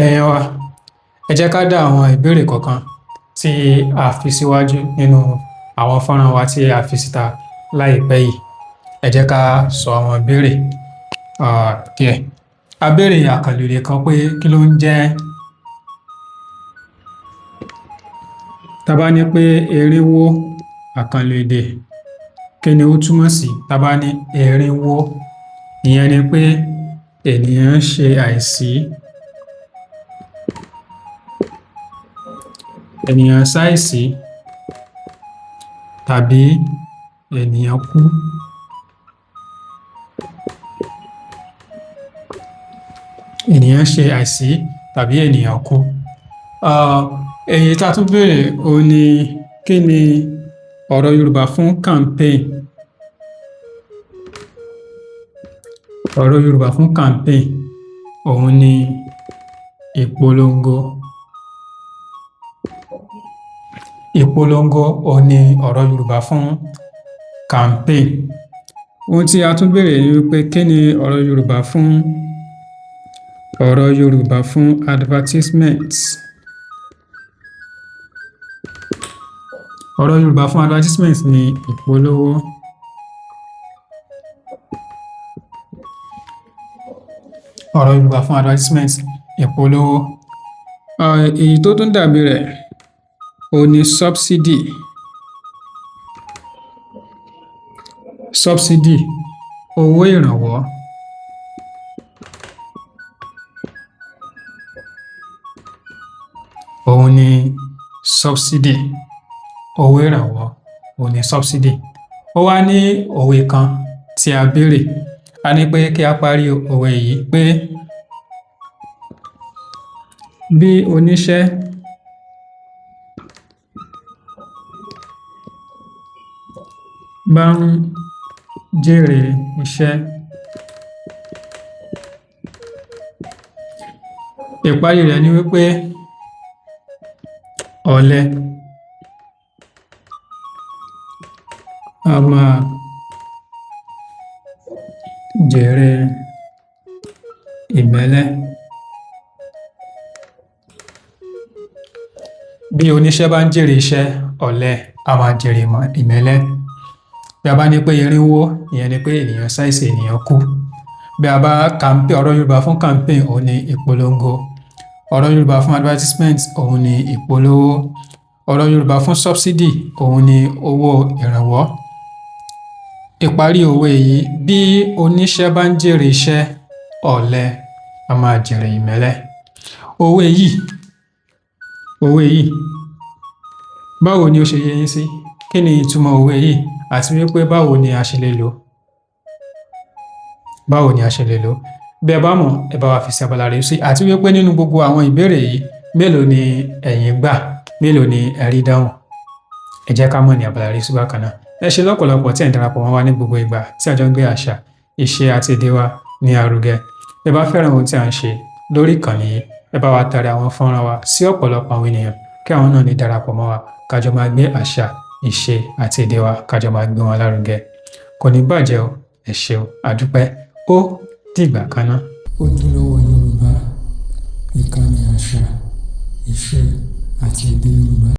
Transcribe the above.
Ẹ̀yin wa, ẹ jẹ́ ká dá àwọn ìbéèrè kọ̀ọ̀kan tí a fi síwájú nínú àwọn fọ́nrán wa tí a fi síta láìpẹ́ yìí. Ẹ jẹ́ ká sọ àwọn ìbéèrè díẹ̀. A béèrè àkànlò èdè kan pé kí ló ń jẹ́. Tá bá ní pé erinwó àkànlò èdè, kí ni ó túmọ̀ sí? Tá bá ní erinwó, ìyẹn ni pé ènìyàn ṣe àìsí. Ènìyàn ṣàìsí tàbí ènìyàn kú. Ènìyàn ṣe àìsí tàbí ènìyàn kú. Èyí tá tún béèrè òun ni kí ni ọ̀rọ̀ Yorùbá fún campaign. Ọ̀rọ̀ Yorùbá fún campaign òun ni ìpolongo. Ìpolongo òun ni ọ̀rọ̀ Yorùbá fún campaign. Ohun tí a tún béèrè ni wípé kí ni ọ̀rọ̀ Yorùbá fún advertisement. Ọ̀rọ̀ Yorùbá fún advertisement ni ìpolówó. Ọ̀rọ̀ Yorùbá fún advertisement ìpolówó. Èyí tó tún dàbí rẹ̀ òun ni subsidy. Subsidy, owó ìrànwọ́. Òun ni subsidy, owó ìrànwọ́. Òun ni subsidy. Ó wá ní òwe kan tí a béèrè. A ní pé kí a parí òwe yìí pé bí oníṣẹ́ bá ń jèrè iṣẹ́, ìparí rẹ̀ ni wípé ọ̀lẹ a máa jèrè ìmẹ́lẹ́. Bí oníṣẹ́ bá ń jèrè iṣẹ́, ọ̀lẹ a máa jèrè ìmẹ́lẹ́. Bí a bá ní pé erinwó, ìyẹn ni pé ènìyàn ṣàìsí, ènìyàn kú. Bí a bá ọ̀rọ̀ Yorùbá fún campaign òun ni ìpolongo. Ọ̀rọ̀ Yorùbá fún advertisement òun ni ìpolówó. Ọ̀rọ̀ Yorùbá fún subsidy òun ni owó ìrànwọ́. Ìparí òwe yìí, bí oníṣẹ́ bá ń jèrè iṣẹ́, ọ̀lẹ a máa jèrè ìmẹ́lẹ́. Òwe yìí, báwo ni ó ṣe yé yín sí? Kí ni ìtumọ̀ òwe yìí? Àti wípé báwo ni a ṣe lè lò? Báwo ni a ṣe lè lò? Bí ẹ bá mọ̀, ẹ bá wa fi sí abala rẹ̀ sí. Àti wípé nínú gbogbo àwọn ìbéèrè yìí, mélòó ni ẹ̀yin gbà? Mélòó ni ẹ rí dáhùn? Ẹ jẹ́ ká mọ̀ ní abala rẹ̀ sí bákan náà. Ẹ ṣé lọ́pọ̀lọpọ̀ tí ẹ̀ ń darapọ̀ mọ́ wa ní gbogbo ìgbà tí a jọ ń gbé àṣà, ìṣe àti èdè wa ní àrùgẹ. Bí ẹ bá fẹ́ràn ohun tí a ń ṣe lórí ìkànnì yìí, ẹ bá wa tari àwọn fọ́nrán wa sí ọ̀pọ̀lọpọ̀ àwọn ènìyàn kí àwọn náà lè darapọ̀ mọ́ wa ká jọ máa gbé àṣà, ìṣe àti èdè wa ká jọ máa gbé wọn lárugẹ. Kò ní bàjẹ́ o. Ẹ ṣé o. Àdúpẹ́. Ó dìgbà kan náà. Ojúlówó Yorùbá, ìkànnì àṣà, ìṣe àti èdè Yorùbá.